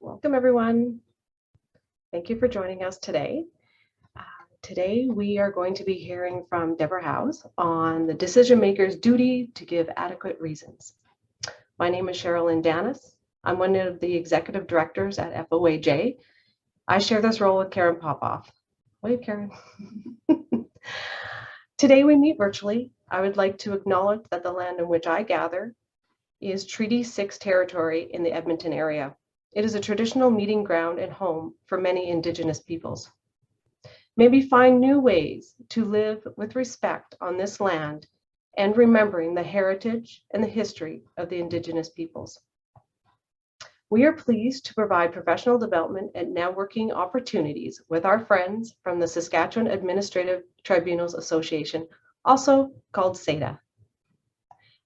Welcome, everyone. Thank you for joining us today. Today, we are going to be hearing from Deborah House on the decision maker's duty to give adequate reasons. My name is Sherilyn Danis. I'm one of the executive directors at FOAJ. I share this role with Karen Popoff. Wave, Karen. Today, we meet virtually. I would like to acknowledge that the land in which I gather is Treaty 6 territory in the Edmonton area. It is a traditional meeting ground and home for many Indigenous peoples. May we find new ways to live with respect on this land and remembering the heritage and the history of the Indigenous peoples. We are pleased to provide professional development and networking opportunities with our friends from the Saskatchewan Administrative Tribunals Association, also called Seda.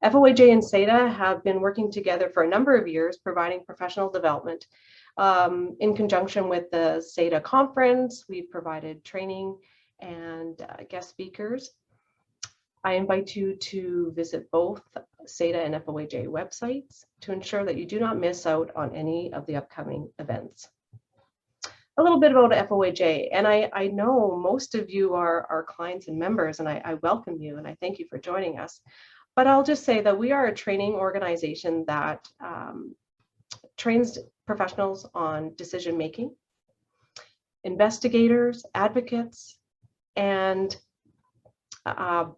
FOAJ and Seda have been working together for a number of years, providing professional development. In conjunction with the Seda conference, we've provided training and guest speakers. I invite you to visit both Seda and FOAJ websites to ensure that you do not miss out on any of the upcoming events. A little bit about FOAJ, and I know most of you are our clients and members, and I welcome you and I thank you for joining us. But I'll just say that we are a training organization that trains professionals on decision making, investigators, advocates, and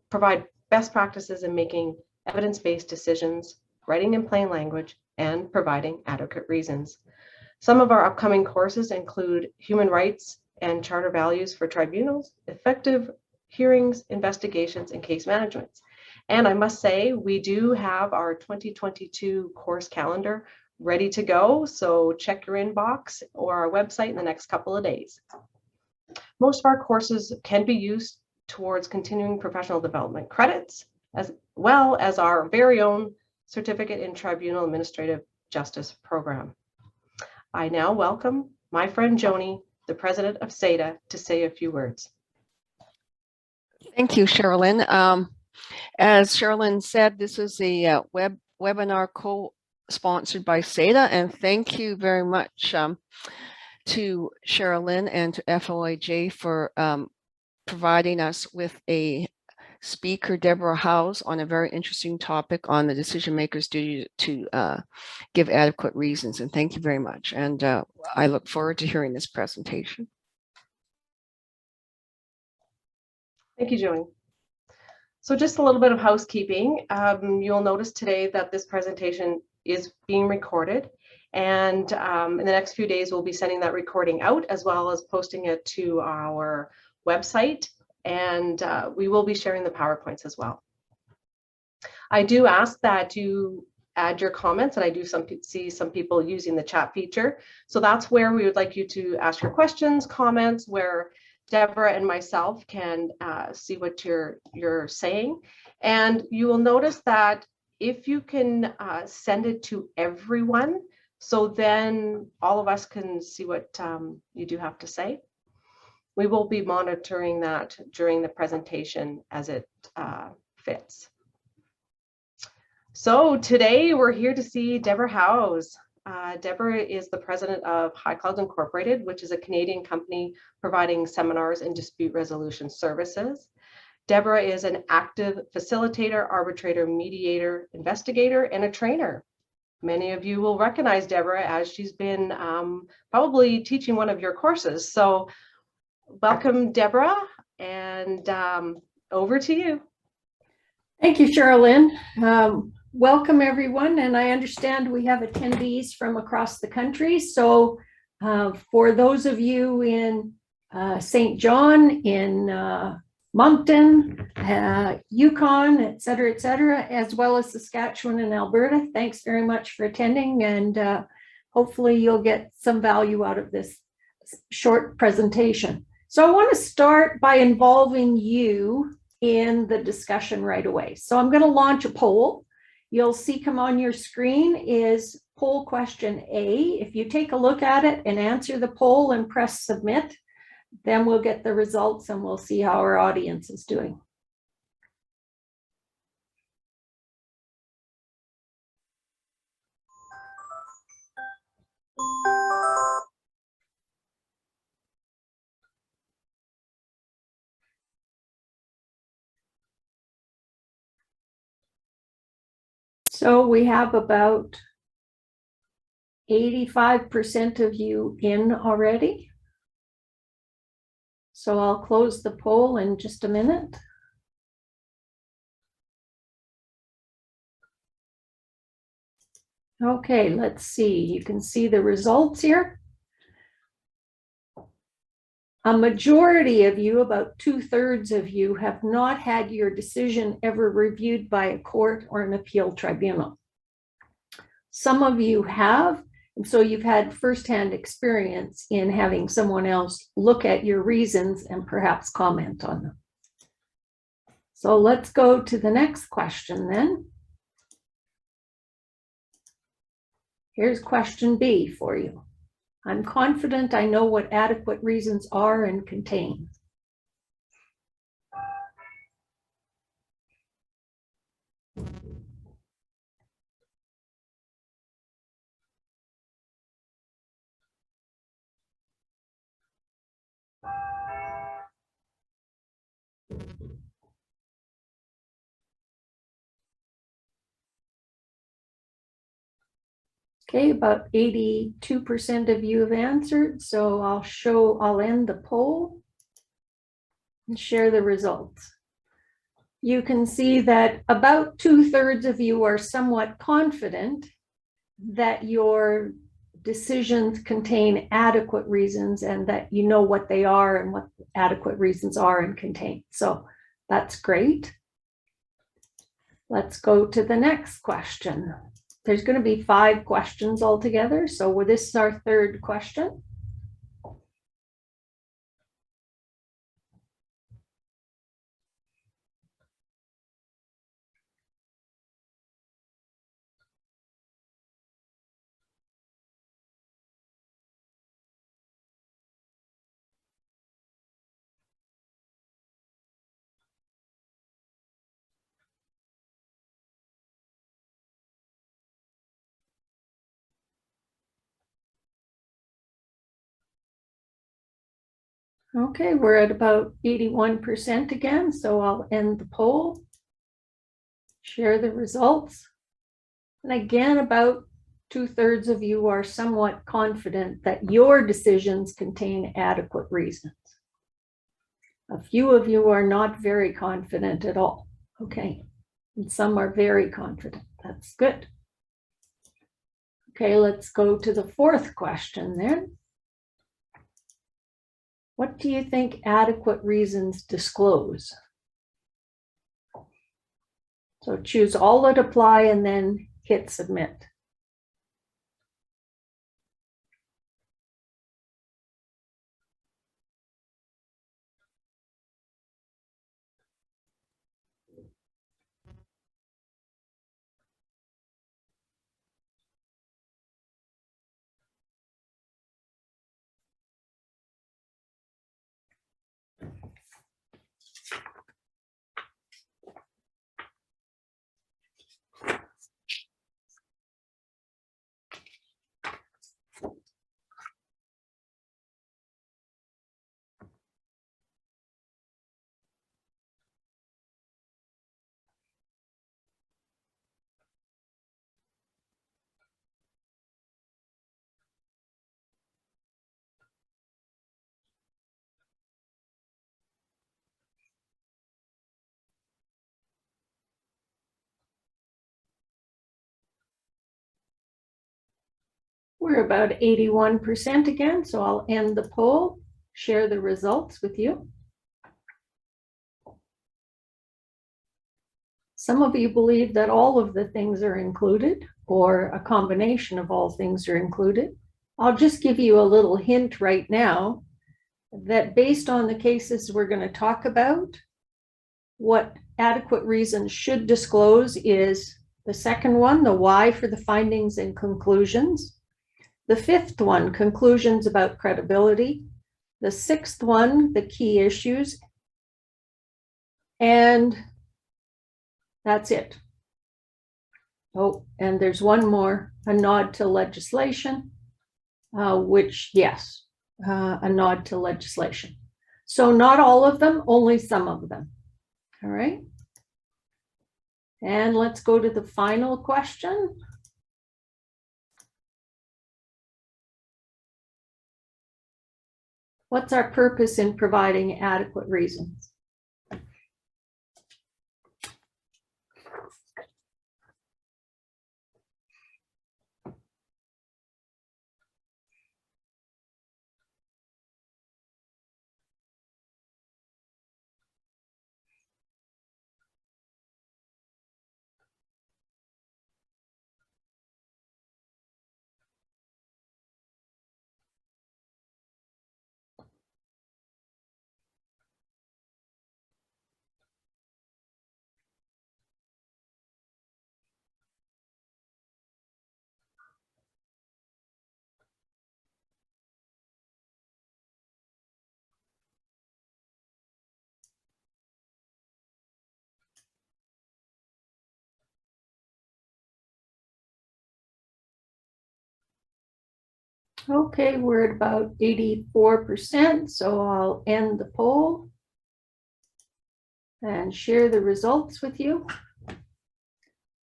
provide best practices in making evidence-based decisions, writing in plain language, and providing adequate reasons. Some of our upcoming courses include human rights and charter values for tribunals, effective hearings, investigations, and case management. And I must say, we do have our 2022 course calendar ready to go, so check your inbox or our website in the next couple of days. Most of our courses can be used towards continuing professional development credits, as well as our very own Certificate in Tribunal Administrative Justice program. I now welcome my friend Joanie, the president of Seda, to say a few words. Thank you, Sherilyn. As Sherilyn said, this is a webinar co-sponsored by Seda, and thank you very much to Sherilyn and to FOAJ for providing us with a speaker, Deborah House, on a very interesting topic on the decision maker's duty to give adequate reasons. And thank you very much. And I look forward to hearing this presentation. Thank you, Joanie. So just a little bit of housekeeping. You'll notice today that this presentation is being recorded, and in the next few days we'll be sending that recording out as well as posting it to our website, and we will be sharing the PowerPoints as well. I do ask that you add your comments, and I do see some people using the chat feature, so that's where we would like you to ask your questions, comments, where Deborah and myself can see what you're saying. And you will notice that if you can send it to everyone, so then all of us can see what you do have to say. We will be monitoring that during the presentation as it fits. So today we're here to see Deborah House. Deborah is the president of High Cloud Incorporated, which is a Canadian company providing seminars and dispute resolution services. Deborah is an active facilitator, arbitrator, mediator, investigator, and a trainer. Many of you will recognize Deborah as she's been probably teaching one of your courses. So welcome, Deborah, and over to you. Thank you, Sherilyn. Welcome, everyone, and I understand we have attendees from across the country. So for those of you in St. John, in Moncton, Yukon, et cetera, as well as Saskatchewan and Alberta, thanks very much for attending, and hopefully you'll get some value out of this short presentation. So I want to start by involving you in the discussion right away. So I'm going to launch a poll. You'll see come on your screen is poll question A. If you take a look at it and answer the poll and press submit, then we'll get the results and we'll see how our audience is doing. So we have about 85% of you in already. So I'll close the poll in just a minute. Okay, let's see. You can see the results here. A majority of you, about 2/3 of you, have not had your decision ever reviewed by a court or an appeal tribunal. Some of you have, and so you've had firsthand experience in having someone else look at your reasons and perhaps comment on them. So let's go to the next question then. Here's question B for you. I'm confident I know what adequate reasons are and contain. Okay, about 82% of you have answered, so I'll end the poll and share the results. You can see that about 2/3 of you are somewhat confident that your decisions contain adequate reasons and that you know what they are and what adequate reasons are and contain. So that's great. Let's go to the next question. There's going to be 5 questions altogether. So this is our 3rd question. Okay, we're at about 81% again, so I'll end the poll, share the results. And again, about 2/3 of you are somewhat confident that your decisions contain adequate reasons. A few of you are not very confident at all, okay? And some are very confident, that's good. Okay, let's go to the 4th question then. What do you think adequate reasons disclose? So choose all that apply and then hit submit. We're about 81% again, so I'll end the poll, share the results with you. Some of you believe that all of the things are included, or a combination of all things are included. I'll just give you a little hint right now that based on the cases we're going to talk about, what adequate reasons should disclose is the second one, the why for the findings and conclusions. The 5th one, conclusions about credibility. The 6th one, the key issues. And that's it. Oh, and there's one more, a nod to legislation, which, yes, a nod to legislation. So not all of them, only some of them. All right. And let's go to the final question. What's our purpose in providing adequate reasons? Okay, we're at about 84%, so I'll end the poll and share the results with you.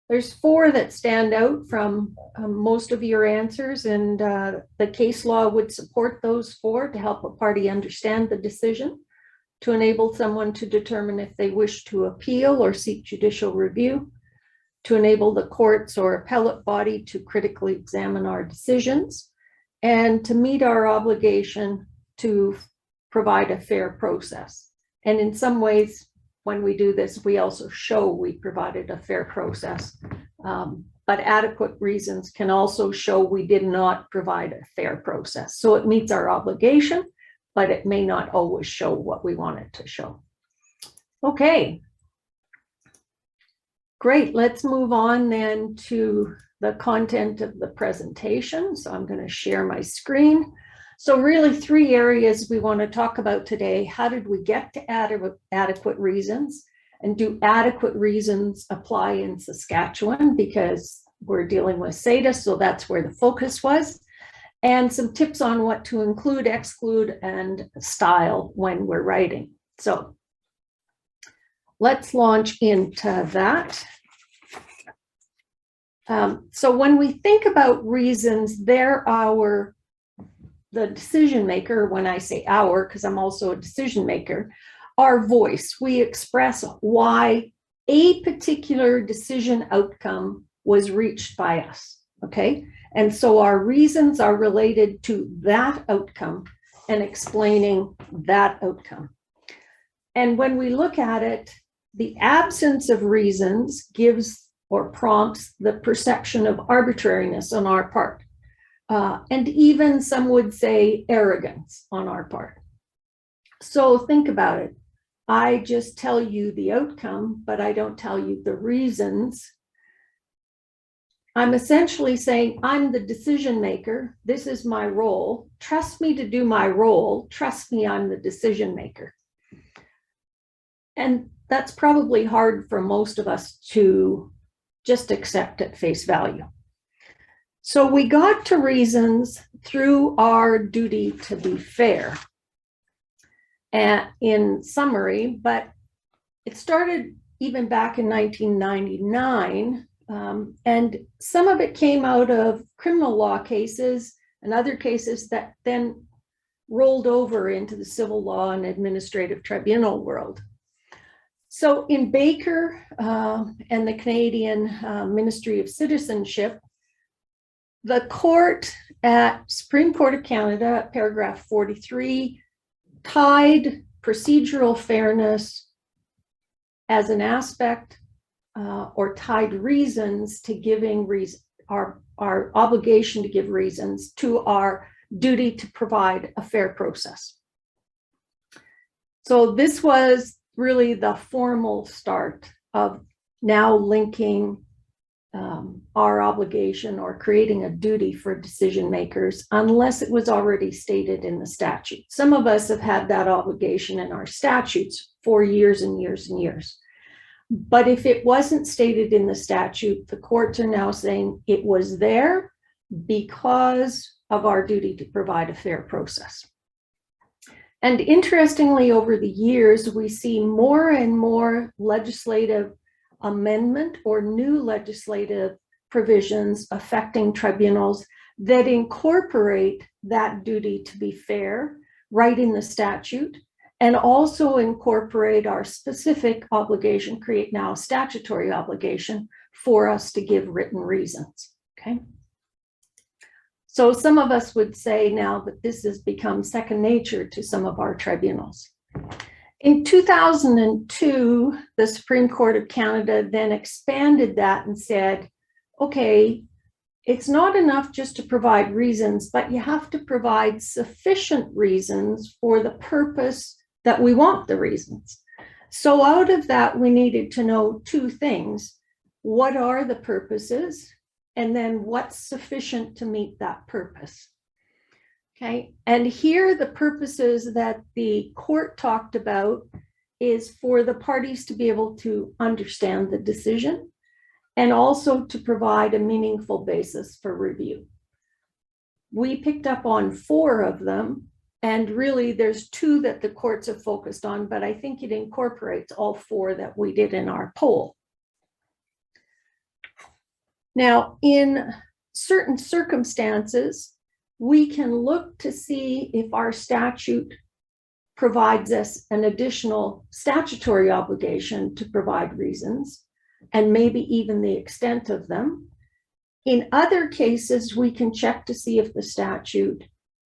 There's 4 that stand out from most of your answers, and the case law would support those 4 to help a party understand the decision, to enable someone to determine if they wish to appeal or seek judicial review, to enable the courts or appellate body to critically examine our decisions, and to meet our obligation to provide a fair process. And in some ways, when we do this, we also show we provided a fair process. But adequate reasons can also show we did not provide a fair process. So it meets our obligation, but it may not always show what we want it to show. Okay. Great, let's move on then to the content of the presentation. So I'm going to share my screen. So really 3 areas we want to talk about today. How did we get to adequate reasons? And do adequate reasons apply in Saskatchewan? Because we're dealing with Seda, so that's where the focus was. And some tips on what to include, exclude, and style when we're writing. So let's launch into that. So when we think about reasons, they're the decision maker. When I say our, because I'm also a decision maker, our voice. We express why a particular decision outcome was reached by us, okay? And so our reasons are related to that outcome and explaining that outcome. And when we look at it, the absence of reasons gives or prompts the perception of arbitrariness on our part. And even some would say arrogance on our part. So think about it. I just tell you the outcome, but I don't tell you the reasons. I'm essentially saying, I'm the decision maker. This is my role. Trust me to do my role. Trust me, I'm the decision maker. And that's probably hard for most of us to just accept at face value. So we got to reasons through our duty to be fair, in summary, but it started even back in 1999, and some of it came out of criminal law cases and other cases that then rolled over into the civil law and administrative tribunal world. So in Baker and the Canadian Ministry of Citizenship, the court at Supreme Court of Canada, paragraph 43, tied procedural fairness as an aspect or tied reasons to giving our obligation to give reasons to our duty to provide a fair process. So this was really the formal start of now linking our obligation or creating a duty for decision makers, unless it was already stated in the statute. Some of us have had that obligation in our statutes for years and years and years. But if it wasn't stated in the statute, the courts are now saying it was there because of our duty to provide a fair process. And interestingly, over the years, we see more and more legislative amendment or new legislative provisions affecting tribunals that incorporate that duty to be fair right in the statute, and also incorporate our specific obligation, create now a statutory obligation for us to give written reasons, okay? So some of us would say now that this has become second nature to some of our tribunals. In 2002, the Supreme Court of Canada then expanded that and said, okay, it's not enough just to provide reasons, but you have to provide sufficient reasons for the purpose that we want the reasons. So out of that, we needed to know two things. What are the purposes? And then what's sufficient to meet that purpose? Okay, and here the purposes that the court talked about is for the parties to be able to understand the decision and also to provide a meaningful basis for review. We picked up on 4 of them, and really there's 2 that the courts have focused on, but I think it incorporates all 4 that we did in our poll. Now, in certain circumstances, we can look to see if our statute provides us an additional statutory obligation to provide reasons, and maybe even the extent of them. In other cases, we can check to see if the statute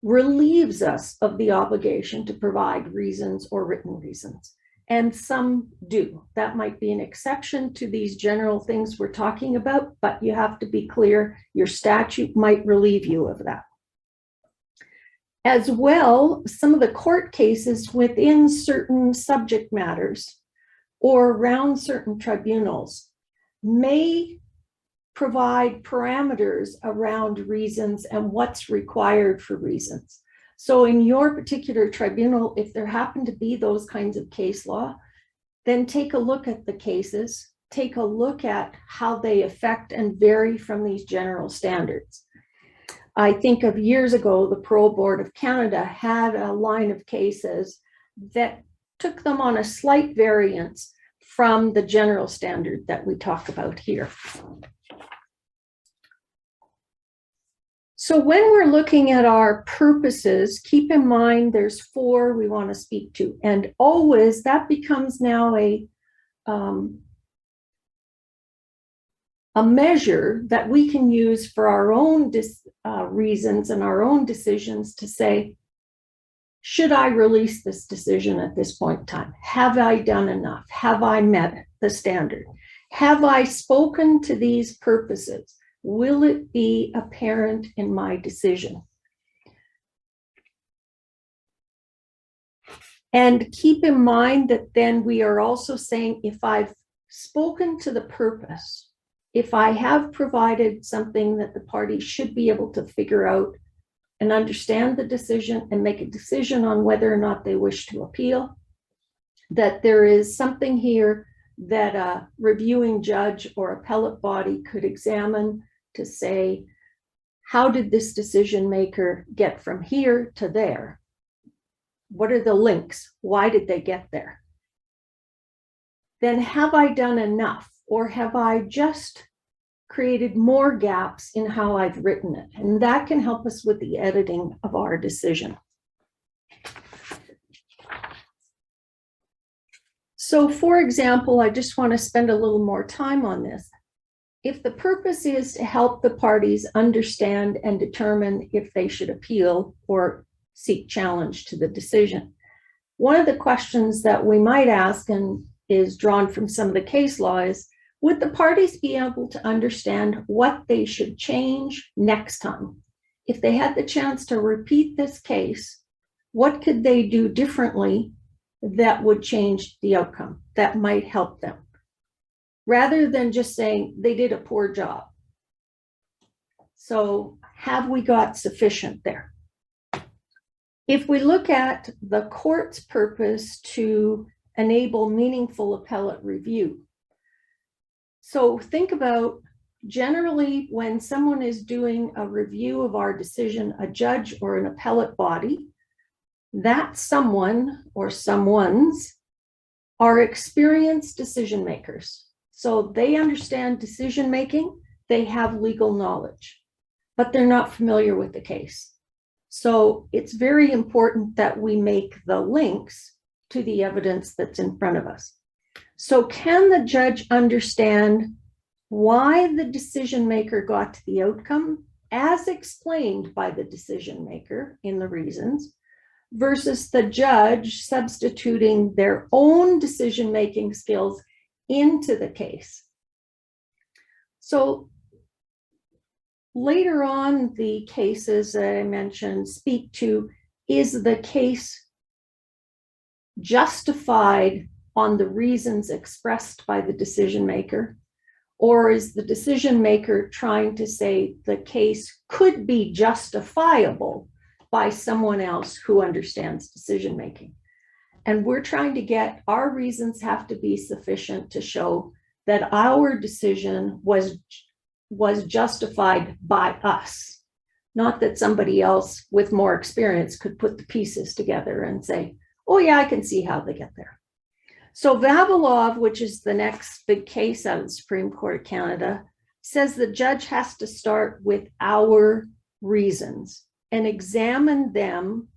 relieves us of the obligation to provide reasons or written reasons. And some do. That might be an exception to these general things we're talking about, but you have to be clear, your statute might relieve you of that. As well, some of the court cases within certain subject matters or around certain tribunals may provide parameters around reasons and what's required for reasons. So in your particular tribunal, if there happen to be those kinds of case law, then take a look at the cases, take a look at how they affect and vary from these general standards. I think of years ago, the Parole Board of Canada had a line of cases that took them on a slight variance from the general standard that we talk about here. So when we're looking at our purposes, keep in mind there's 4 we want to speak to, and always that becomes now a measure that we can use for our own reasons and our own decisions to say, should I release this decision at this point in time? Have I done enough? Have I met the standard? Have I spoken to these purposes? Will it be apparent in my decision? And keep in mind that then we are also saying, if I've spoken to the purpose, if I have provided something that the party should be able to figure out and understand the decision and make a decision on whether or not they wish to appeal, that there is something here that a reviewing judge or appellate body could examine to say, how did this decision maker get from here to there? What are the links? Why did they get there? Then have I done enough, or have I just created more gaps in how I've written it? And that can help us with the editing of our decision. So for example, I just want to spend a little more time on this. If the purpose is to help the parties understand and determine if they should appeal or seek challenge to the decision, one of the questions that we might ask, and is drawn from some of the case law, is, would the parties be able to understand what they should change next time? If they had the chance to repeat this case, what could they do differently that would change the outcome, that might help them? Rather than just saying they did a poor job. So have we got sufficient there? If we look at the court's purpose to enable meaningful appellate review, so think about, generally when someone is doing a review of our decision, a judge or an appellate body, that someone or someones are experienced decision makers. So they understand decision-making, they have legal knowledge, but they're not familiar with the case. So it's very important that we make the links to the evidence that's in front of us. So can the judge understand why the decision maker got to the outcome as explained by the decision maker in the reasons, versus the judge substituting their own decision-making skills into the case? So later on, the cases that I mentioned speak to, is the case justified on the reasons expressed by the decision maker, or is the decision maker trying to say the case could be justifiable by someone else who understands decision making? And we're trying to get, our reasons have to be sufficient to show that our decision was justified by us, not that somebody else with more experience could put the pieces together and say, oh yeah, I can see how they get there. So Vavilov, which is the next big case out of the Supreme Court of Canada, says the judge has to start with our reasons and examine them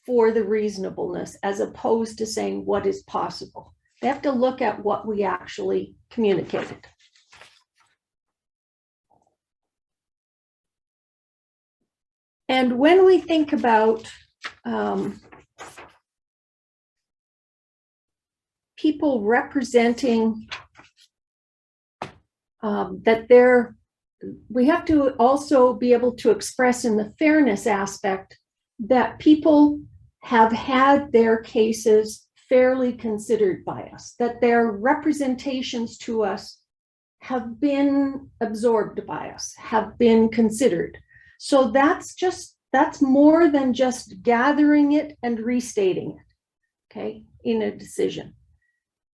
for the reasonableness, as opposed to saying what is possible. They have to look at what we actually communicated. And when we think about people representing that we have to also be able to express in the fairness aspect that people have had their cases fairly considered by us, that their representations to us have been absorbed by us, have been considered. So that's more than just gathering it and restating it, okay, in a decision.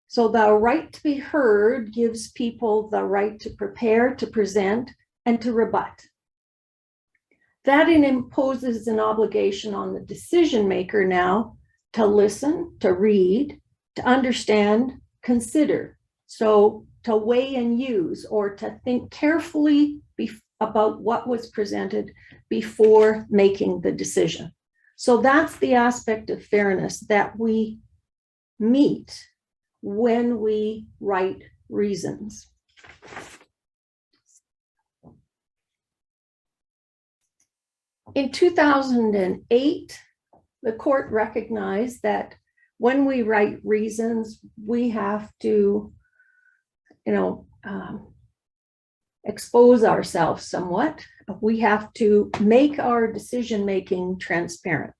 So the right to be heard gives people the right to prepare, to present, and to rebut. That imposes an obligation on the decision maker now to listen, to read, to understand, consider. So to weigh and use, or to think carefully about what was presented before making the decision. So that's the aspect of fairness that we meet when we write reasons. In 2008, the court recognized that when we write reasons, we have to, expose ourselves somewhat. We have to make our decision-making transparent.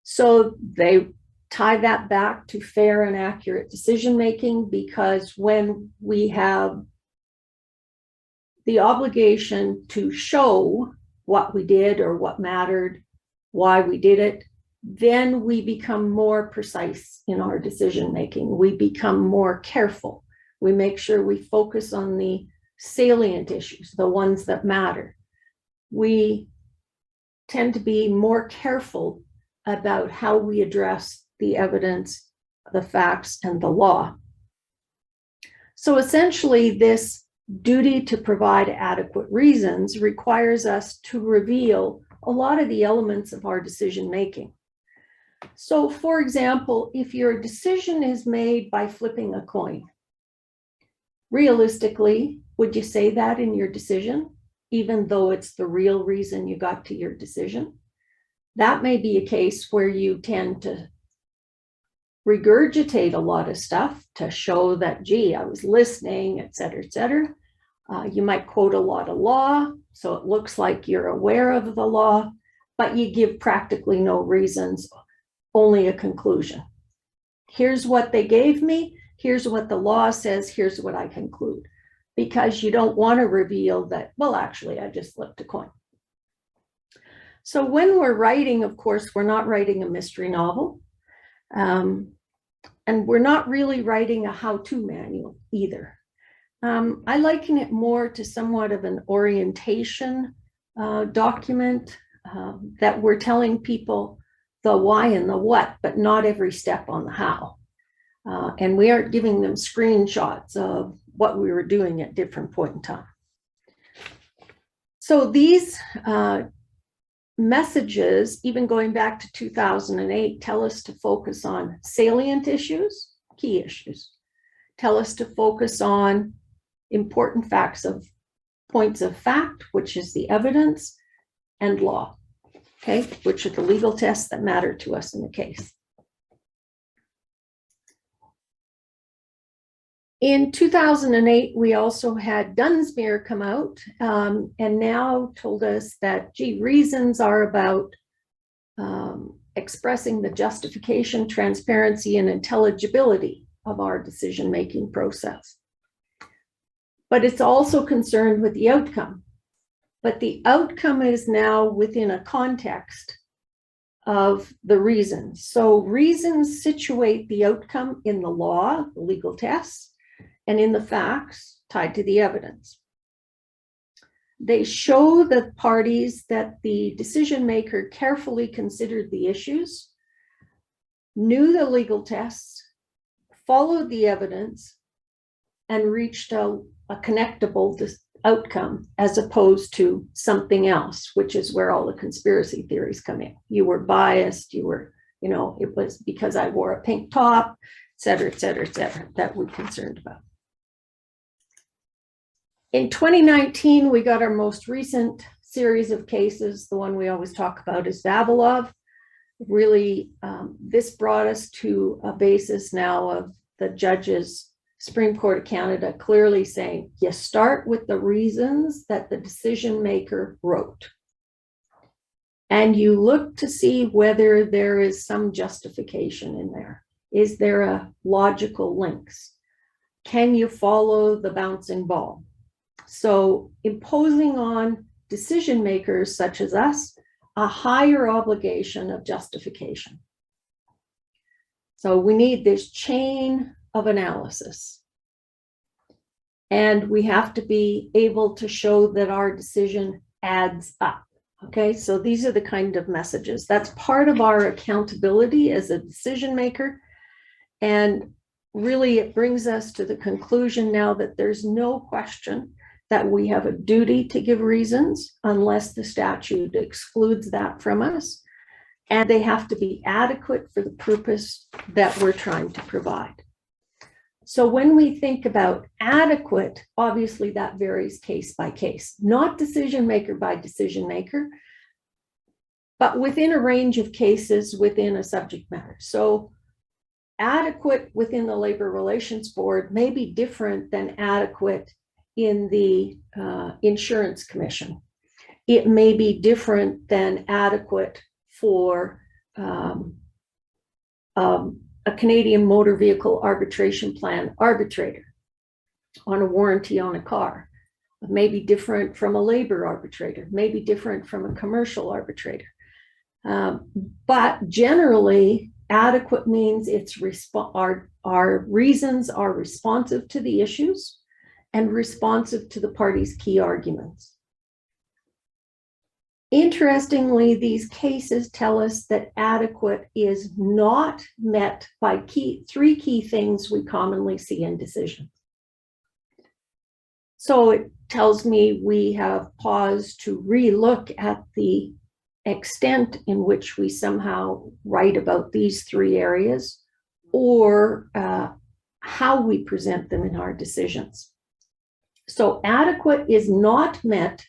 So they tie that back to fair and accurate decision-making, because when we have the obligation to show what we did or what mattered, why we did it, then we become more precise in our decision-making. We become more careful. We make sure we focus on the salient issues, the ones that matter. We tend to be more careful about how we address the evidence, the facts, and the law. So essentially, this duty to provide adequate reasons requires us to reveal a lot of the elements of our decision-making. So for example, if your decision is made by flipping a coin, realistically, would you say that in your decision, even though it's the real reason you got to your decision? That may be a case where you tend to regurgitate a lot of stuff to show that, gee, I was listening, et cetera, et cetera. You might quote a lot of law, so it looks like you're aware of the law, but you give practically no reasons, only a conclusion. Here's what they gave me, here's what the law says, here's what I conclude. Because you don't want to reveal that, well, actually, I just flipped a coin. So when we're writing, of course, we're not writing a mystery novel. And we're not really writing a how-to manual either. I liken it more to somewhat of an orientation document that we're telling people the why and the what, but not every step on the how. And we aren't giving them screenshots of what we were doing at different point in time. So these messages, even going back to 2008, tell us to focus on salient issues, key issues. Tell us to focus on important facts of points of fact, which is the evidence, and law, okay, which are the legal tests that matter to us in the case. In 2008, we also had Dunsmuir come out and now told us that, gee, reasons are about expressing the justification, transparency, and intelligibility of our decision-making process. But it's also concerned with the outcome. But the outcome is now within a context of the reasons. So reasons situate the outcome in the law, the legal tests, and in the facts tied to the evidence. They show the parties that the decision maker carefully considered the issues, knew the legal tests, followed the evidence, and reached a connectable outcome, as opposed to something else, which is where all the conspiracy theories come in. You were biased, you were, it was because I wore a pink top, et cetera, that we're concerned about. In 2019, we got our most recent series of cases. The one we always talk about is Vavilov. Really, this brought us to a basis now of the judges, Supreme Court of Canada, clearly saying, you start with the reasons that the decision maker wrote. And you look to see whether there is some justification in there. Is there a logical links? Can you follow the bouncing ball? So imposing on decision makers such as us a higher obligation of justification. So we need this chain of analysis. And we have to be able to show that our decision adds up. Okay, so these are the kind of messages. That's part of our accountability as a decision maker. And really, it brings us to the conclusion now that there's no question that we have a duty to give reasons unless the statute excludes that from us. And they have to be adequate for the purpose that we're trying to provide. So when we think about adequate, obviously that varies case by case, not decision maker by decision maker, but within a range of cases within a subject matter. So adequate within the Labor Relations Board may be different than adequate in the Insurance Commission. It may be different than adequate for a Canadian Motor Vehicle Arbitration Plan arbitrator on a warranty on a car. It may be different from a labor arbitrator, may be different from a commercial arbitrator. But generally, adequate means our reasons are responsive to the issues and responsive to the parties' key arguments. Interestingly, these cases tell us that adequate is not met by three key things we commonly see in decisions. So it tells me we have paused to relook at the extent in which we somehow write about these three areas, or how we present them in our decisions. So adequate is not met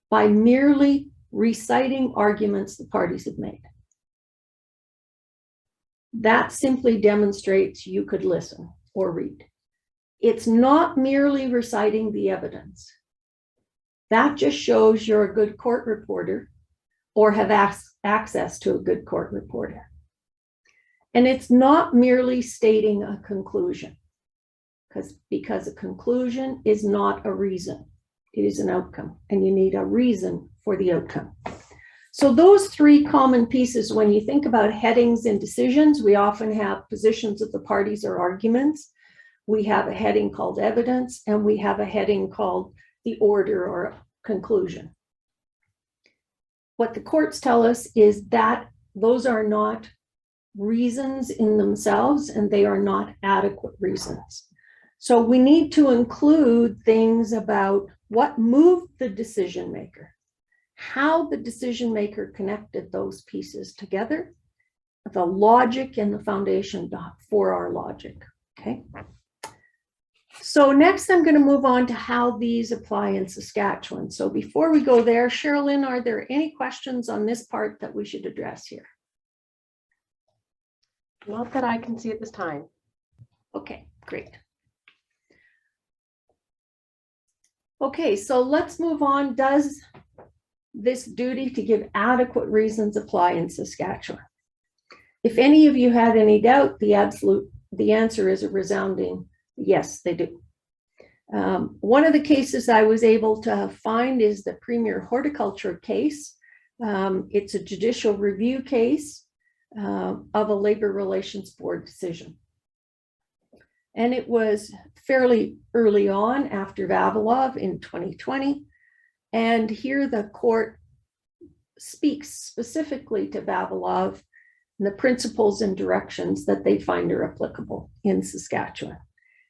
by merely reciting arguments the parties have made. That simply demonstrates you could listen or read. It's not merely reciting the evidence. That just shows you're a good court reporter or have access to a good court reporter. And it's not merely stating a conclusion, because a conclusion is not a reason. It is an outcome, and you need a reason for the outcome. So those three common pieces, when you think about headings and decisions, we often have positions of the parties or arguments. We have a heading called evidence, and we have a heading called the order or conclusion. What the courts tell us is that those are not reasons in themselves, and they are not adequate reasons. So we need to include things about what moved the decision maker, how the decision maker connected those pieces together, the logic and the foundation for our logic, okay? So next I'm going to move on to how these apply in Saskatchewan. So before we go there, Sherilyn, are there any questions on this part that we should address here? Not that I can see at this time. Okay, great. Okay, so let's move on. Does this duty to give adequate reasons apply in Saskatchewan? If any of you had any doubt, the answer is a resounding yes, they do. One of the cases I was able to find is the Premier Horticulture case. It's a judicial review case of a Labor Relations Board decision. And it was fairly early on after Vavilov in 2020. And here the court speaks specifically to Vavilov and the principles and directions that they find are applicable in Saskatchewan.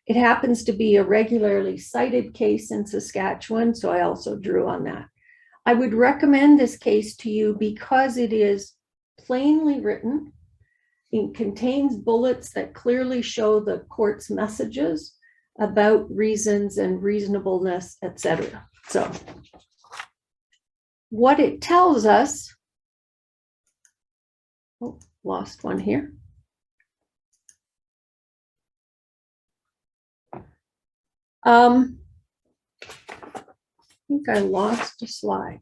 It happens to be a regularly cited case in Saskatchewan, so I also drew on that. I would recommend this case to you because it is plainly written. It contains bullets that clearly show the court's messages about reasons and reasonableness, etc. So what it tells us, oh, lost one here. I think I lost a slide.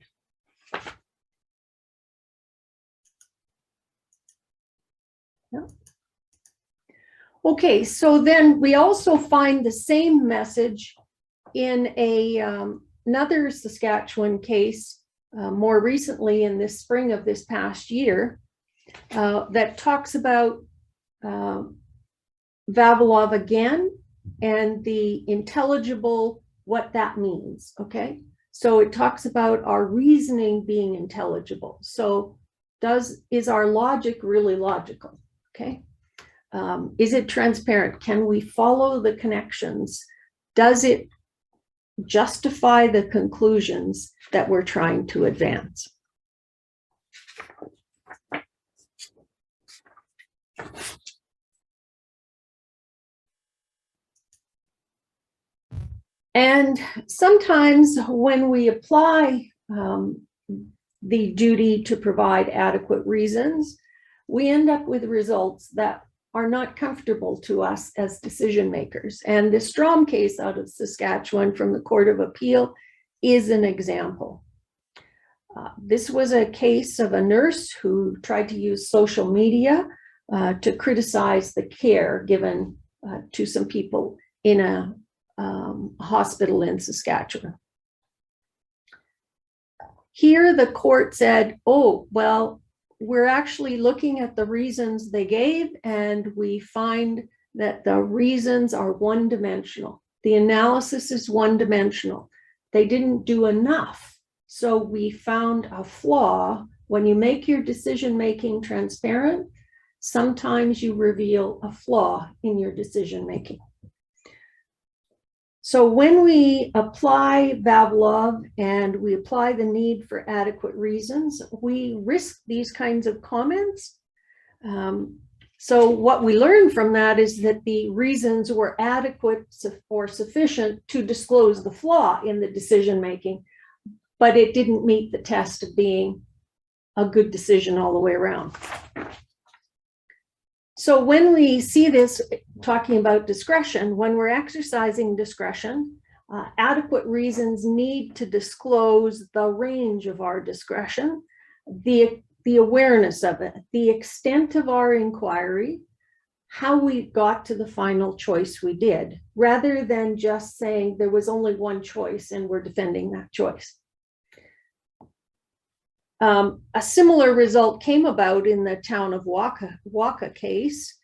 Yeah. Okay, so then we also find the same message in another Saskatchewan case more recently in this spring of this past year that talks about Vavilov again and the intelligible, what that means, okay? So it talks about our reasoning being intelligible. So is our logic really logical, okay? Is it transparent? Can we follow the connections? Does it justify the conclusions that we're trying to advance? And sometimes when we apply the duty to provide adequate reasons, we end up with results that are not comfortable to us as decision makers. And the Strom case out of Saskatchewan from the Court of Appeal is an example. This was a case of a nurse who tried to use social media to criticize the care given to some people in a hospital in Saskatchewan. Here the court said, oh, well, we're actually looking at the reasons they gave, and we find that the reasons are one-dimensional. The analysis is one-dimensional. They didn't do enough. So we found a flaw. When you make your decision-making transparent, sometimes you reveal a flaw in your decision-making. So when we apply Vavilov and we apply the need for adequate reasons, we risk these kinds of comments. So what we learned from that is that the reasons were adequate or sufficient to disclose the flaw in the decision-making, but it didn't meet the test of being a good decision all the way around. So when we see this talking about discretion, when we're exercising discretion, adequate reasons need to disclose the range of our discretion, the awareness of it, the extent of our inquiry, how we got to the final choice we did, rather than just saying there was only one choice and we're defending that choice. A similar result came about in the town of Waka case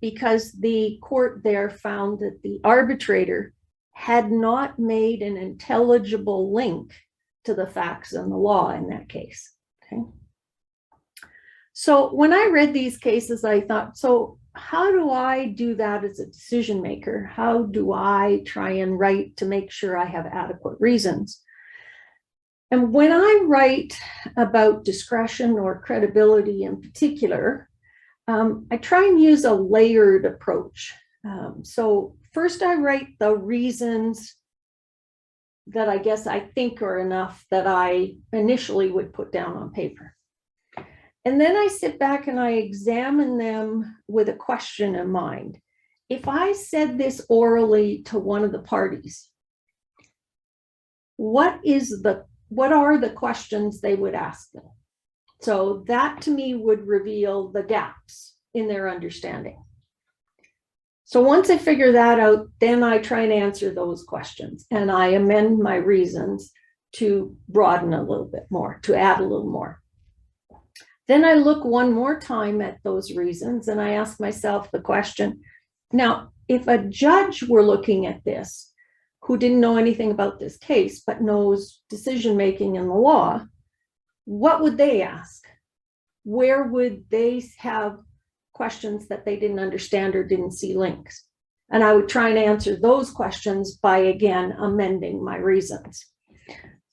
because the court there found that the arbitrator had not made an intelligible link to the facts and the law in that case. Okay. So when I read these cases, I thought, so how do I do that as a decision maker? How do I try and write to make sure I have adequate reasons? And when I write about discretion or credibility in particular, I try and use a layered approach. So first I write the reasons that I guess I think are enough that I initially would put down on paper. And then I sit back and I examine them with a question in mind. If I said this orally to one of the parties, what are the questions they would ask them? So that to me would reveal the gaps in their understanding. So once I figure that out, then I try and answer those questions and I amend my reasons to broaden a little bit more, to add a little more. Then I look one more time at those reasons and I ask myself the question, now, if a judge were looking at this, who didn't know anything about this case, but knows decision-making in the law, what would they ask? Where would they have questions that they didn't understand or didn't see links? And I would try and answer those questions by, again, amending my reasons.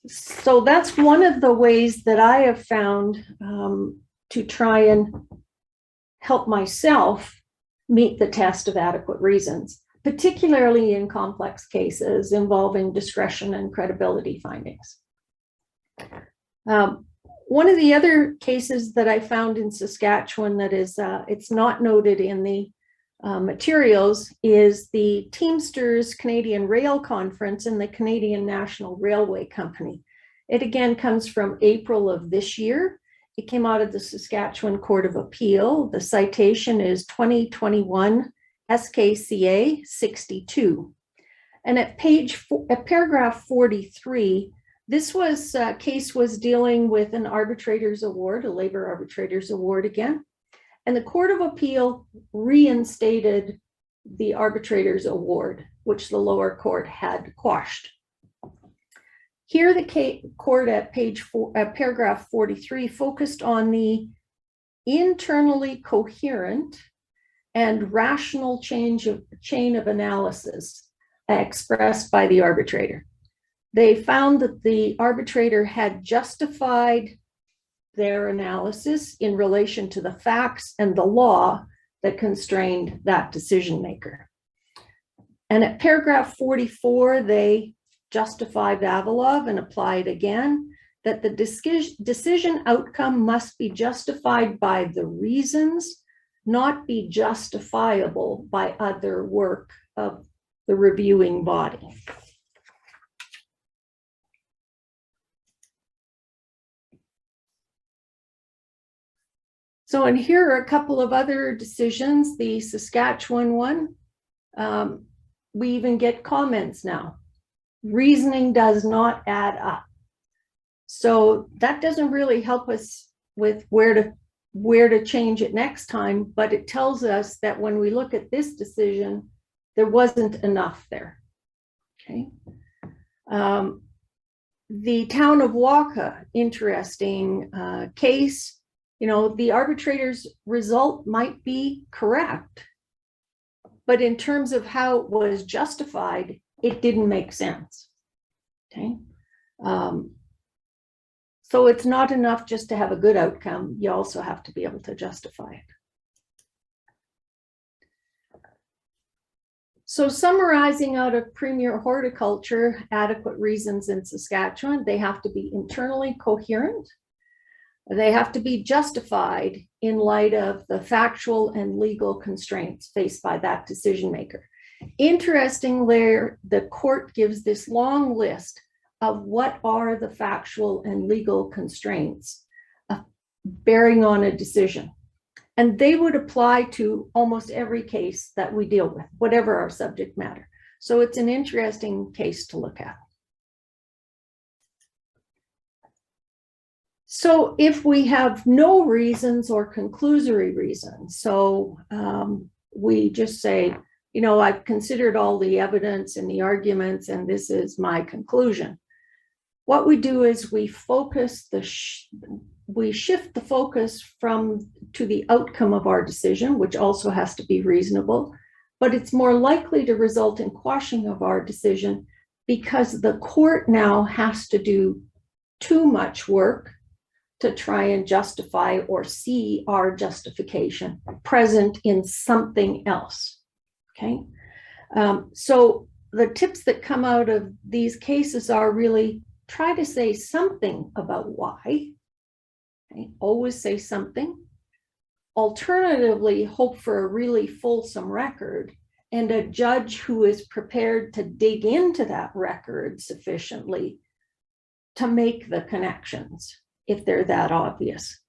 So that's one of the ways that I have found to try and help myself meet the test of adequate reasons, particularly in complex cases involving discretion and credibility findings. One of the other cases that I found in Saskatchewan that is, it's not noted in the materials, is the Teamsters Canadian Rail Conference and the Canadian National Railway Company. It again comes from April of this year. It came out of the Saskatchewan Court of Appeal. The citation is 2021 SKCA 62. And at paragraph 43, this case was dealing with an arbitrator's award, a labor arbitrator's award again. And the Court of Appeal reinstated the arbitrator's award, which the lower court had quashed. Here, the court at paragraph 43 focused on the internally coherent and rational chain of analysis expressed by the arbitrator. They found that the arbitrator had justified their analysis in relation to the facts and the law that constrained that decision maker. And at paragraph 44, they justified Vavilov and applied again that the decision outcome must be justified by the reasons, not be justifiable by other work of the reviewing body. So, and here are a couple of other decisions. The Saskatchewan one, we even get comments now. Reasoning does not add up. So that doesn't really help us with where to change it next time, but it tells us that when we look at this decision, there wasn't enough there. Okay. The town of Waka, interesting case. You know, the arbitrator's result might be correct, but in terms of how it was justified, it didn't make sense. Okay. So it's not enough just to have a good outcome. You also have to be able to justify it. So summarizing out of Premier Horticulture, adequate reasons in Saskatchewan, they have to be internally coherent. They have to be justified in light of the factual and legal constraints faced by that decision maker. Interestingly, the court gives this long list of what are the factual and legal constraints bearing on a decision. And they would apply to almost every case that we deal with, whatever our subject matter. So it's an interesting case to look at. So if we have no reasons or conclusory reasons, so we just say, you know, I've considered all the evidence and the arguments, and this is my conclusion. what we do is we focus we shift the focus to the outcome of our decision, which also has to be reasonable, but it's more likely to result in quashing of our decision because the court now has to do too much work to try and justify or see our justification present in something else. Okay. So the tips that come out of these cases are really try to say something about why. Okay. Always say something. Alternatively, hope for a really fulsome record and a judge who is prepared to dig into that record sufficiently to make the connections if they're that obvious.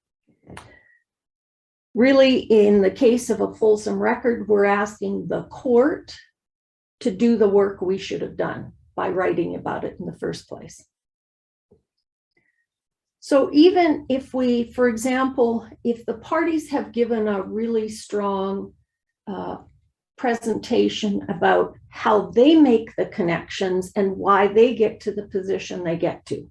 Really, in the case of a fulsome record, we're asking the court to do the work we should have done by writing about it in the first place. So even if we, for example, if the parties have given a really strong presentation about how they make the connections and why they get to the position they get to,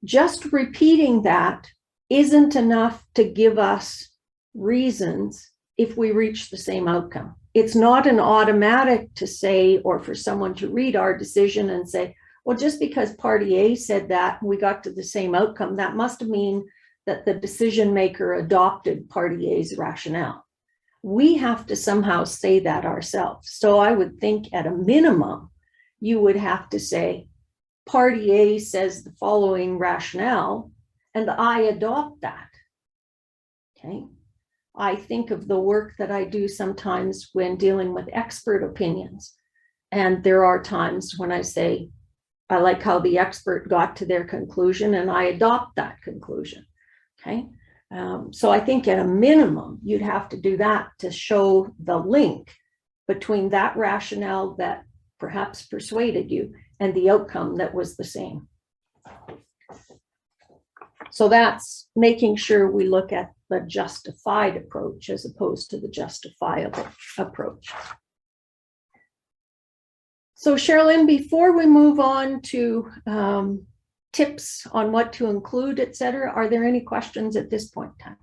just repeating that isn't enough to give us reasons if we reach the same outcome. It's not an automatic to say, or for someone to read our decision and say, well, just because party A said that and we got to the same outcome, that must mean that the decision maker adopted party A's rationale. We have to somehow say that ourselves. So I would think at a minimum, you would have to say, party A says the following rationale, and I adopt that. Okay. I think of the work that I do sometimes when dealing with expert opinions. And there are times when I say, I like how the expert got to their conclusion and I adopt that conclusion. Okay. So I think at a minimum, you'd have to do that to show the link between that rationale that perhaps persuaded you and the outcome that was the same. So that's making sure we look at the justified approach as opposed to the justifiable approach. So Sherilyn, before we move on to tips on what to include, et cetera, are there any questions at this point in time?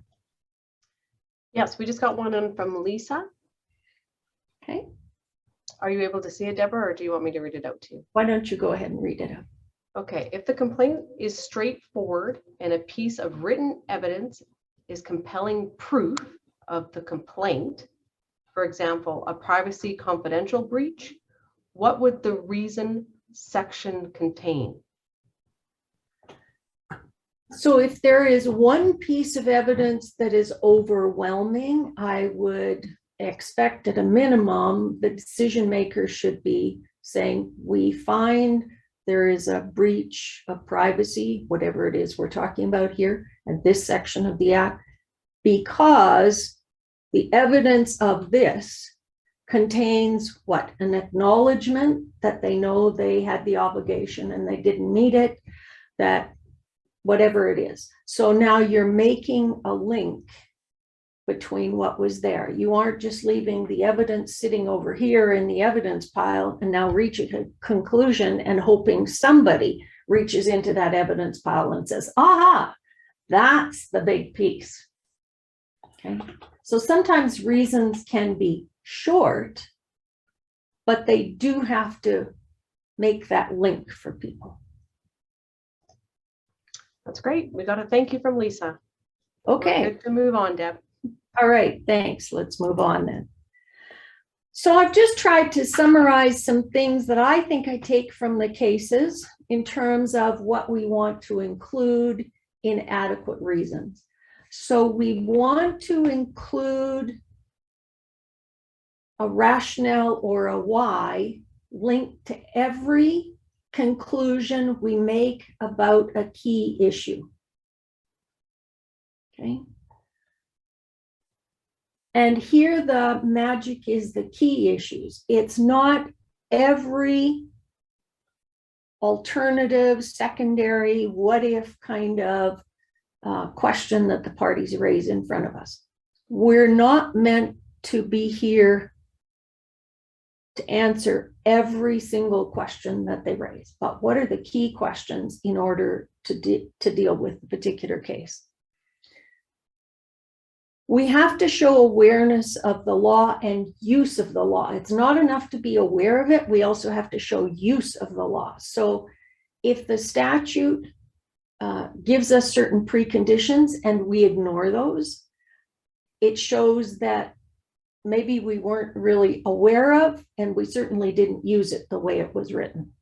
Yes, we just got one in from Lisa. Okay. Are you able to see it, Deborah, or do you want me to read it out to you? Why don't you go ahead and read it out? Okay, if the complaint is straightforward and a piece of written evidence is compelling proof of the complaint, for example, a privacy confidential breach, what would the reason section contain? So if there is one piece of evidence that is overwhelming, I would expect at a minimum, the decision maker should be saying, we find there is a breach of privacy, whatever it is we're talking about here, and this section of the act, because the evidence of this contains what? An acknowledgement that they know they had the obligation and they didn't meet it, that whatever it is. So now you're making a link between what was there. You aren't just leaving the evidence sitting over here in the evidence pile and now reaching a conclusion and hoping somebody reaches into that evidence pile and says, aha, that's the big piece. Okay. So sometimes reasons can be short, but they do have to make that link for people. That's great. We got a thank you from Lisa. Okay. We're good to move on, Deb. All right, thanks. Let's move on then. So I've just tried to summarize some things that I think I take from the cases in terms of what we want to include in adequate reasons. So we want to include a rationale or a why linked to every conclusion we make about a key issue. Okay. And here the magic is the key issues. It's not every alternative, secondary, what if kind of question that the parties raise in front of us. We're not meant to be here to answer every single question that they raise, but what are the key questions in order to deal with the particular case? We have to show awareness of the law and use of the law. It's not enough to be aware of it. We also have to show use of the law. So if the statute gives us certain preconditions and we ignore those, it shows that maybe we weren't really aware of, and we certainly didn't use it the way it was written.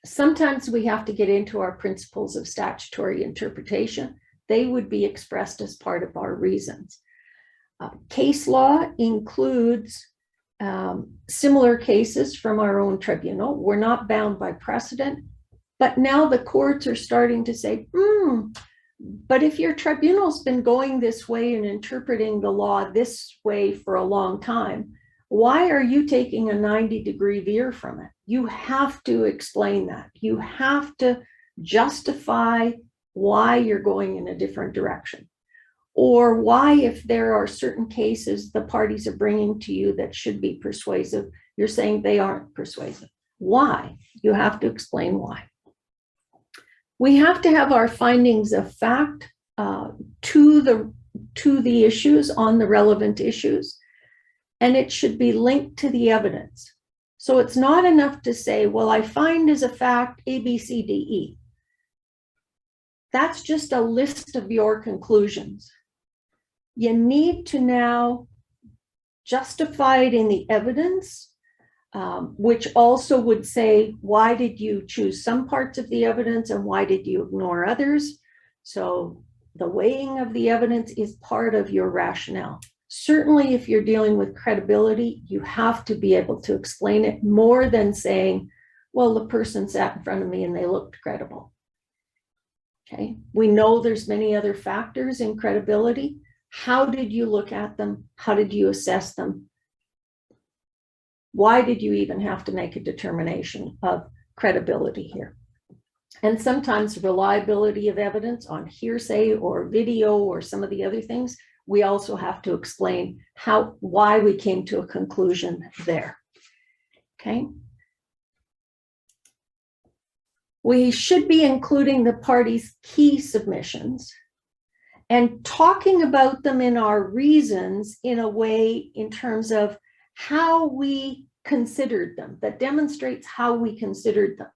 Sometimes we have to get into our principles of statutory interpretation. They would be expressed as part of our reasons. Case law includes similar cases from our own tribunal. We're not bound by precedent, but now the courts are starting to say, but if your tribunal's been going this way and interpreting the law this way for a long time, why are you taking a 90-degree veer from it? You have to explain that. You have to justify why you're going in a different direction, or why, if there are certain cases the parties are bringing to you that should be persuasive, you're saying they aren't persuasive. Why? You have to explain why. We have to have our findings of fact to the issues on the relevant issues, and it should be linked to the evidence. So it's not enough to say, well, I find as a fact A, B, C, D, E. That's just a list of your conclusions. You need to now justify it in the evidence, which also would say, why did you choose some parts of the evidence and why did you ignore others? So the weighing of the evidence is part of your rationale. Certainly, if you're dealing with credibility, you have to be able to explain it more than saying, well, the person sat in front of me and they looked credible. Okay, we know there's many other factors in credibility. How did you look at them? How did you assess them? Why did you even have to make a determination of credibility here? And sometimes reliability of evidence on hearsay or video or some of the other things, we also have to explain why we came to a conclusion there. Okay. We should be including the parties' key submissions and talking about them in our reasons in a way in terms of how we considered them, that demonstrates how we considered them.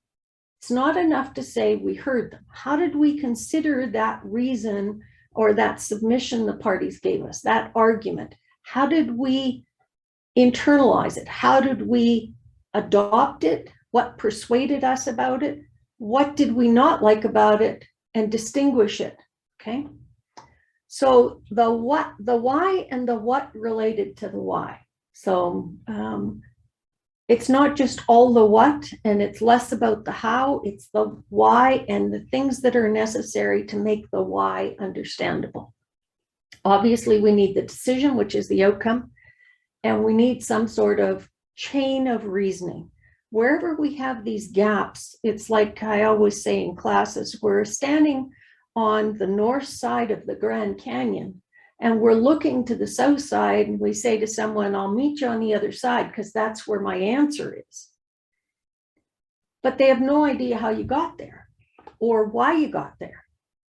It's not enough to say we heard them. How did we consider that reason or that submission the parties gave us, that argument? How did we internalize it? How did we adopt it? What persuaded us about it? What did we not like about it, and distinguish it? Okay. So the what, the why, and the what related to the why. So it's not just all the what, and it's less about the how, it's the why and the things that are necessary to make the why understandable. Obviously, we need the decision, which is the outcome, and we need some sort of chain of reasoning. Wherever we have these gaps, it's like I always say in classes, we're standing on the north side of the Grand Canyon and we're looking to the south side, and we say to someone, I'll meet you on the other side because that's where my answer is. But they have no idea how you got there or why you got there.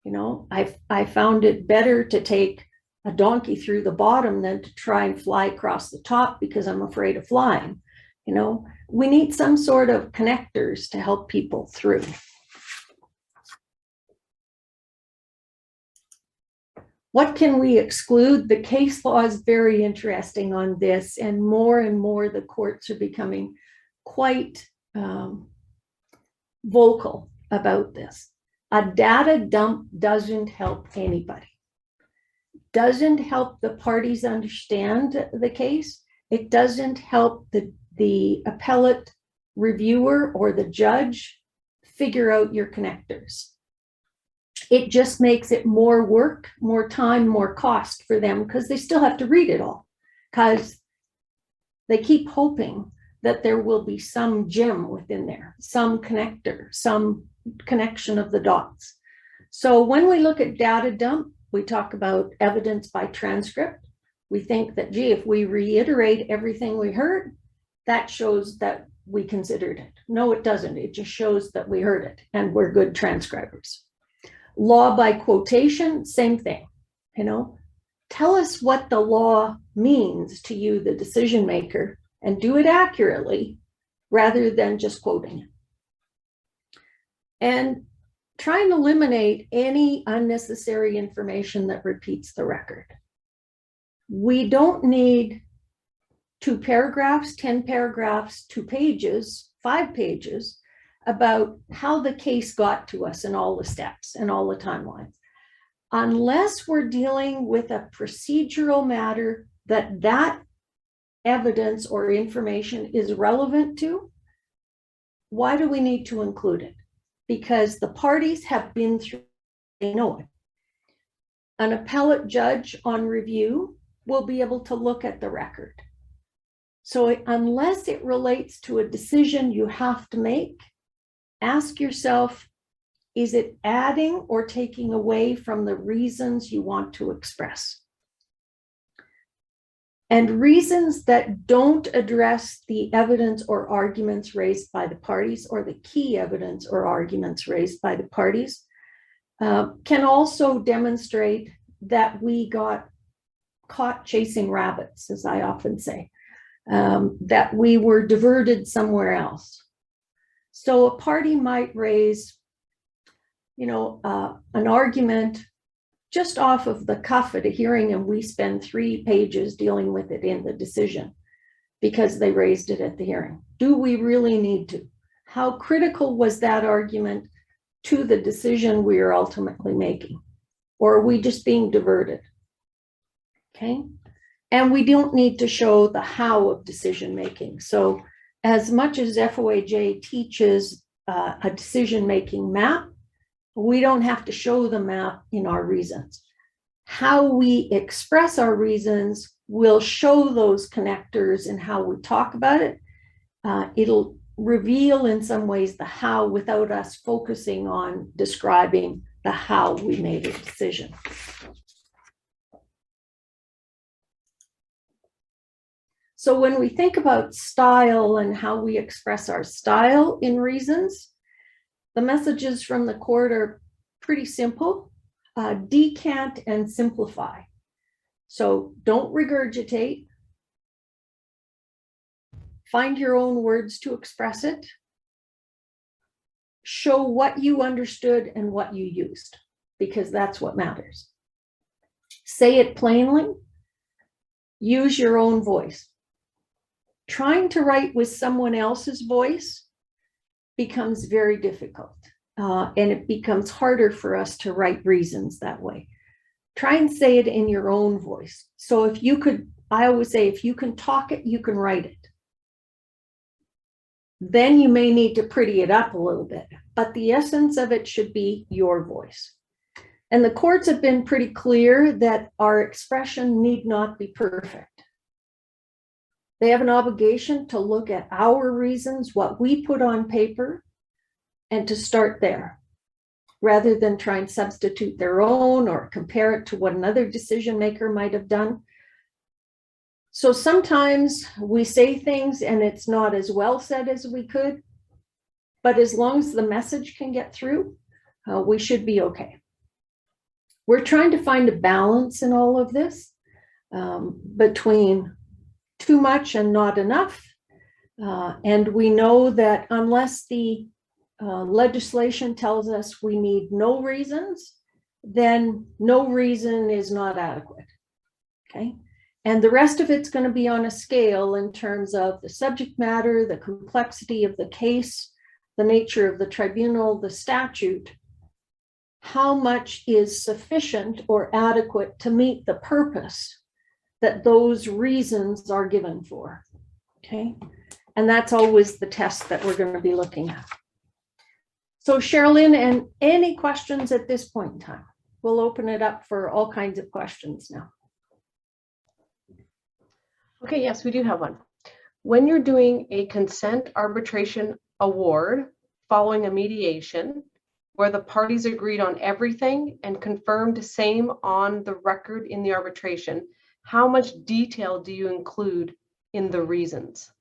You know, I found it better to take a donkey through the bottom than to try and fly across the top because I'm afraid of flying. You know, we need some sort of connectors to help people through. What can we exclude? The case law is very interesting on this, and more the courts are becoming quite vocal about this. A data dump doesn't help anybody. Doesn't help the parties understand the case. It doesn't help the appellate reviewer or the judge figure out your connectors. It just makes it more work, more time, more cost for them because they still have to read it all, because they keep hoping that there will be some gem within there, some connector, some connection of the dots. So when we look at data dump, we talk about evidence by transcript. We think that, gee, if we reiterate everything we heard, that shows that we considered it. No, it doesn't. It just shows that we heard it and we're good transcribers. Law by quotation, same thing. Tell us what the law means to you, the decision maker, and do it accurately rather than just quoting it. And try and eliminate any unnecessary information that repeats the record. We don't need 2 paragraphs, 10 paragraphs, 2 pages, 5 pages about how the case got to us and all the steps and all the timelines. Unless we're dealing with a procedural matter that evidence or information is relevant to, why do we need to include it? Because the parties have been through, they know it. An appellate judge on review will be able to look at the record. So unless it relates to a decision you have to make, ask yourself, is it adding or taking away from the reasons you want to express? And reasons that don't address the evidence or arguments raised by the parties, or the key evidence or arguments raised by the parties, can also demonstrate that we got caught chasing rabbits, as I often say, that we were diverted somewhere else. So a party might raise, an argument just off of the cuff at a hearing, and we spend 3 pages dealing with it in the decision because they raised it at the hearing. Do we really need to? How critical was that argument to the decision we are ultimately making? Or are we just being diverted? Okay. And we don't need to show the how of decision making. So as much as FOAJ teaches a decision making map, we don't have to show the map in our reasons. How we express our reasons will show those connectors in how we talk about it. It'll reveal in some ways the how without us focusing on describing the how we made a decision. So when we think about style and how we express our style in reasons, the messages from the court are pretty simple. Decant and simplify. So don't regurgitate. Find your own words to express it. Show what you understood and what you used, because that's what matters. Say it plainly. Use your own voice. Trying to write with someone else's voice becomes very difficult, and it becomes harder for us to write reasons that way. Try and say it in your own voice. So if you could, I always say, if you can talk it, you can write it. Then you may need to pretty it up a little bit, but the essence of it should be your voice. And the courts have been pretty clear that our expression need not be perfect. They have an obligation to look at our reasons, what we put on paper, and to start there, rather than try and substitute their own or compare it to what another decision maker might have done. So sometimes we say things and it's not as well said as we could, but as long as the message can get through, we should be okay. We're trying to find a balance in all of this between too much and not enough. And we know that unless the legislation tells us we need no reasons, then no reason is not adequate. Okay. And the rest of it's going to be on a scale in terms of the subject matter, the complexity of the case, the nature of the tribunal, the statute. How much is sufficient or adequate to meet the purpose that those reasons are given for? Okay. And that's always the test that we're going to be looking at. So Sherilyn, and any questions at this point in time? We'll open it up for all kinds of questions now. Okay, yes, we do have one. When you're doing a consent arbitration award following a mediation where the parties agreed on everything and confirmed same on the record in the arbitration, how much detail do you include in the reasons?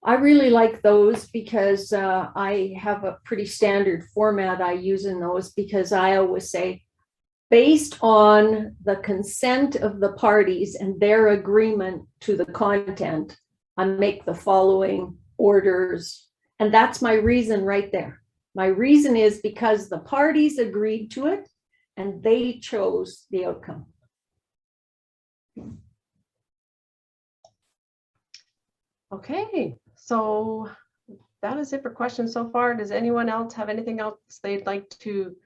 I really like those because I have a pretty standard format I use in those, because I always say, based on the consent of the parties and their agreement to the content, I make the following orders. And that's my reason right there. My reason is because the parties agreed to it and they chose the outcome. Okay, so that is it for questions so far. Does anyone else have anything else they'd like to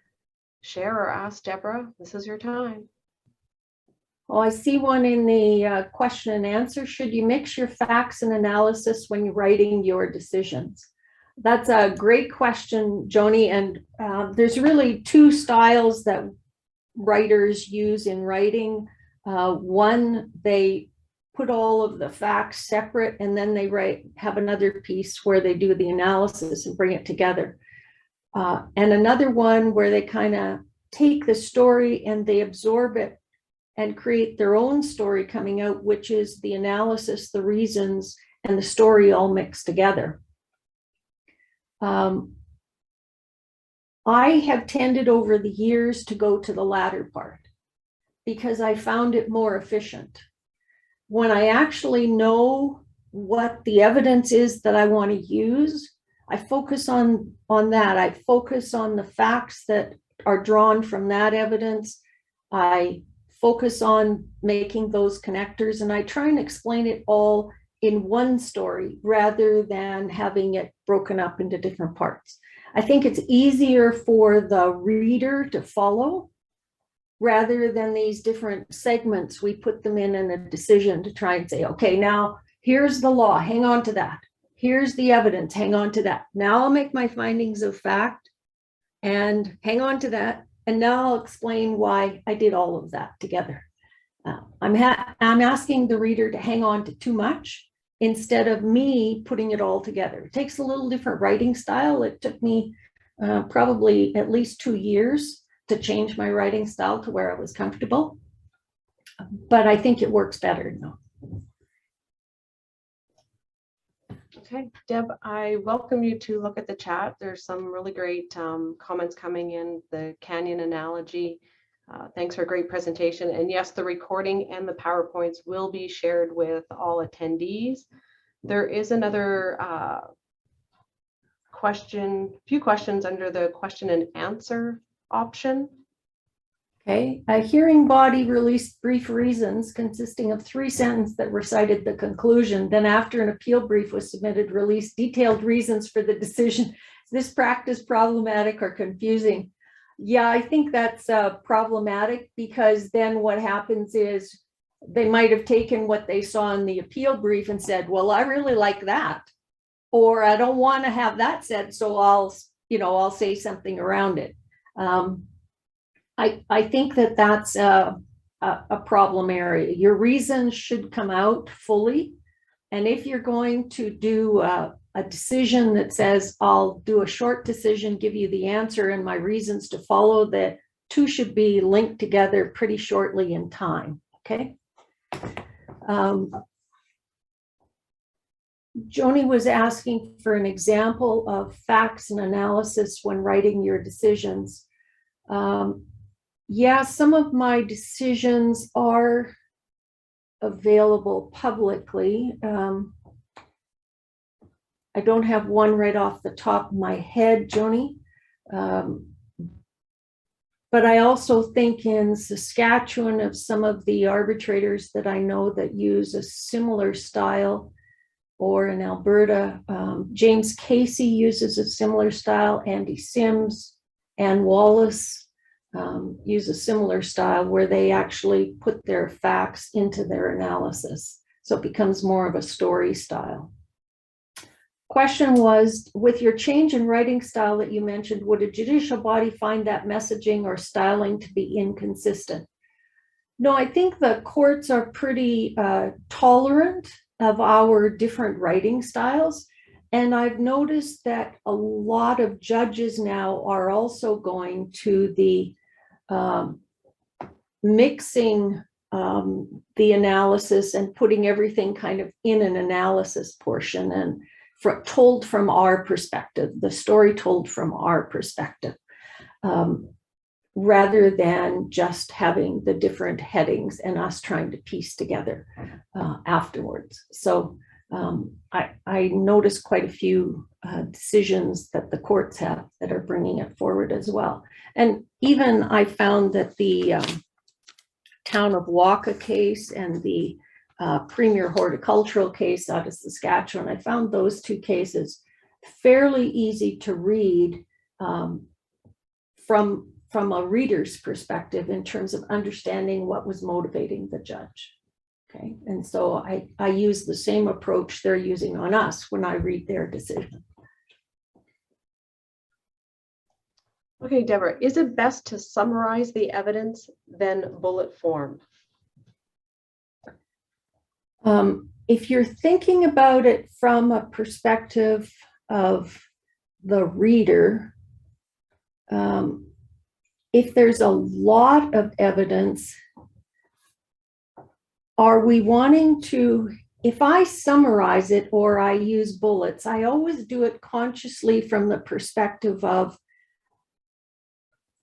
share or ask Deborah? This is your time. Well, I see one in the question and answer. Should you mix your facts and analysis when you're writing your decisions? That's a great question, Joanie. And there's really two styles that writers use in writing. One, they put all of the facts separate, and then they have another piece where they do the analysis and bring it together. And another one where they kind of take the story and they absorb it and create their own story coming out, which is the analysis, the reasons, and the story all mixed together. I have tended over the years to go to the latter part because I found it more efficient. When I actually know what the evidence is that I want to use, I focus on that. I focus on the facts that are drawn from that evidence. I focus on making those connectors, and I try and explain it all in one story rather than having it broken up into different parts. I think it's easier for the reader to follow rather than these different segments. We put them in a decision to try and say, okay, now here's the law, hang on to that. Here's the evidence, hang on to that. Now I'll make my findings of fact and hang on to that. And now I'll explain why I did all of that together. I'm asking the reader to hang on to too much instead of me putting it all together. It takes a little different writing style. It took me probably at least 2 years to change my writing style to where I was comfortable. But I think it works better now. Okay, Deb, I welcome you to look at the chat. There's some really great comments coming in, the canyon analogy. Thanks for a great presentation. And yes, the recording and the PowerPoints will be shared with all attendees. There is another few questions under the question and answer option. Okay, a hearing body released brief reasons consisting of 3 sentences that recited the conclusion. Then after an appeal brief was submitted, released detailed reasons for the decision. Is this practice problematic or confusing? Yeah, I think that's problematic, because then what happens is they might have taken what they saw in the appeal brief and said, well, I really like that, or I don't want to have that said, so I'll say something around it. I think that that's a problem area. Your reasons should come out fully. And if you're going to do a decision that says, I'll do a short decision, give you the answer and my reasons to follow, that two should be linked together pretty shortly in time, okay? Joanie was asking for an example of facts and analysis when writing your decisions. Yeah, some of my decisions are available publicly. I don't have one right off the top of my head, Joanie. But I also think in Saskatchewan of some of the arbitrators that I know that use a similar style, or in Alberta, James Casey uses a similar style, Andy Sims and Wallace use a similar style where they actually put their facts into their analysis. So it becomes more of a story style. Question was, with your change in writing style that you mentioned, would a judicial body find that messaging or styling to be inconsistent? No, I think the courts are pretty tolerant of our different writing styles. And I've noticed that a lot of judges now are also going to the mixing the analysis and putting everything kind of in an analysis portion. And told from our perspective, the story told from our perspective, rather than just having the different headings and us trying to piece together afterwards. So I noticed quite a few decisions that the courts have that are bringing it forward as well. And even I found that the Town of Waka case and the Premier Horticultural case out of Saskatchewan, I found those two cases fairly easy to read from a reader's perspective in terms of understanding what was motivating the judge. Okay, and so I use the same approach they're using on us when I read their decision. Okay, Deborah, is it best to summarize the evidence than bullet form? If you're thinking about it from a perspective of the reader, if there's a lot of evidence, are we wanting to, if I summarize it or I use bullets, I always do it consciously from the perspective of,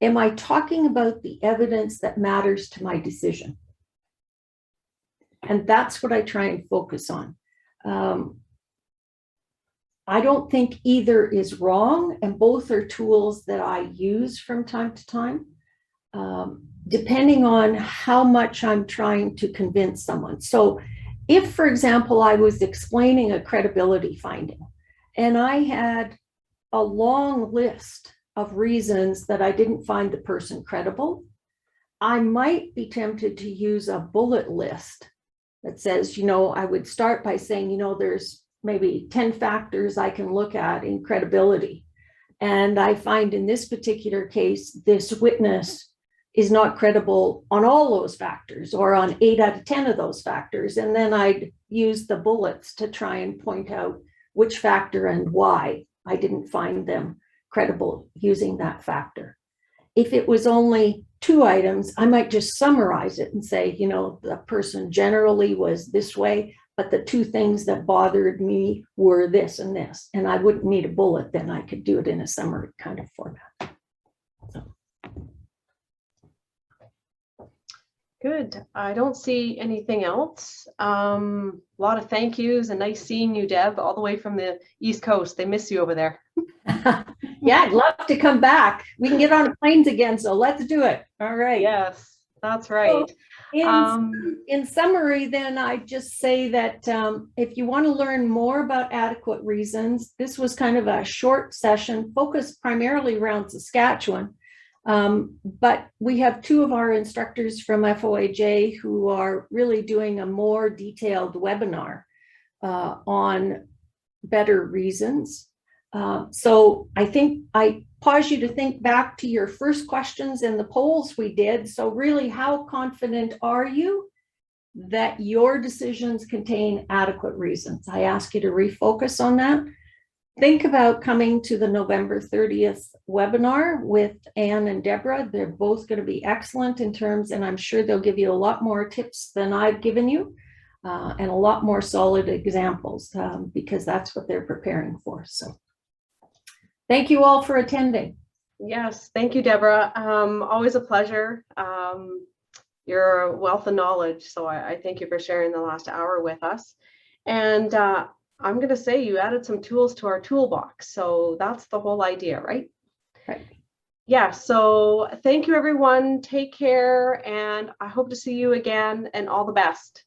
am I talking about the evidence that matters to my decision? And that's what I try and focus on. I don't think either is wrong, and both are tools that I use from time to time, depending on how much I'm trying to convince someone. So if, for example, I was explaining a credibility finding and I had a long list of reasons that I didn't find the person credible, I might be tempted to use a bullet list that says, I would start by saying, there's maybe 10 factors I can look at in credibility. And I find in this particular case, this witness is not credible on all those factors or on 8 out of 10 of those factors. And then I'd use the bullets to try and point out which factor and why I didn't find them credible using that factor. If it was only 2 items, I might just summarize it and say, the person generally was this way, but the 2 things that bothered me were this and this. And I wouldn't need a bullet, then I could do it in a summary kind of format. So. Good. I don't see anything else. A lot of thank yous and nice seeing you, Deb, all the way from the East Coast. They miss you over there. Yeah, I'd love to come back. We can get on planes again, so let's do it. All right. Yes, that's right. So in summary, then I just say that if you want to learn more about adequate reasons, this was kind of a short session focused primarily around Saskatchewan. But we have 2 of our instructors from FOAJ who are really doing a more detailed webinar on better reasons. So I think I pause you to think back to your first questions in the polls we did. So really, how confident are you that your decisions contain adequate reasons? I ask you to refocus on that. Think about coming to the November 30th webinar with Anne and Deborah. They're both going to be excellent in terms, and I'm sure they'll give you a lot more tips than I've given you and a lot more solid examples because that's what they're preparing for. So thank you all for attending. Yes, thank you, Deborah. Always a pleasure. You're a wealth of knowledge, so I thank you for sharing the last hour with us. And I'm going to say you added some tools to our toolbox. So that's the whole idea, right? Right. Yeah. So thank you, everyone. Take care. And I hope to see you again and all the best.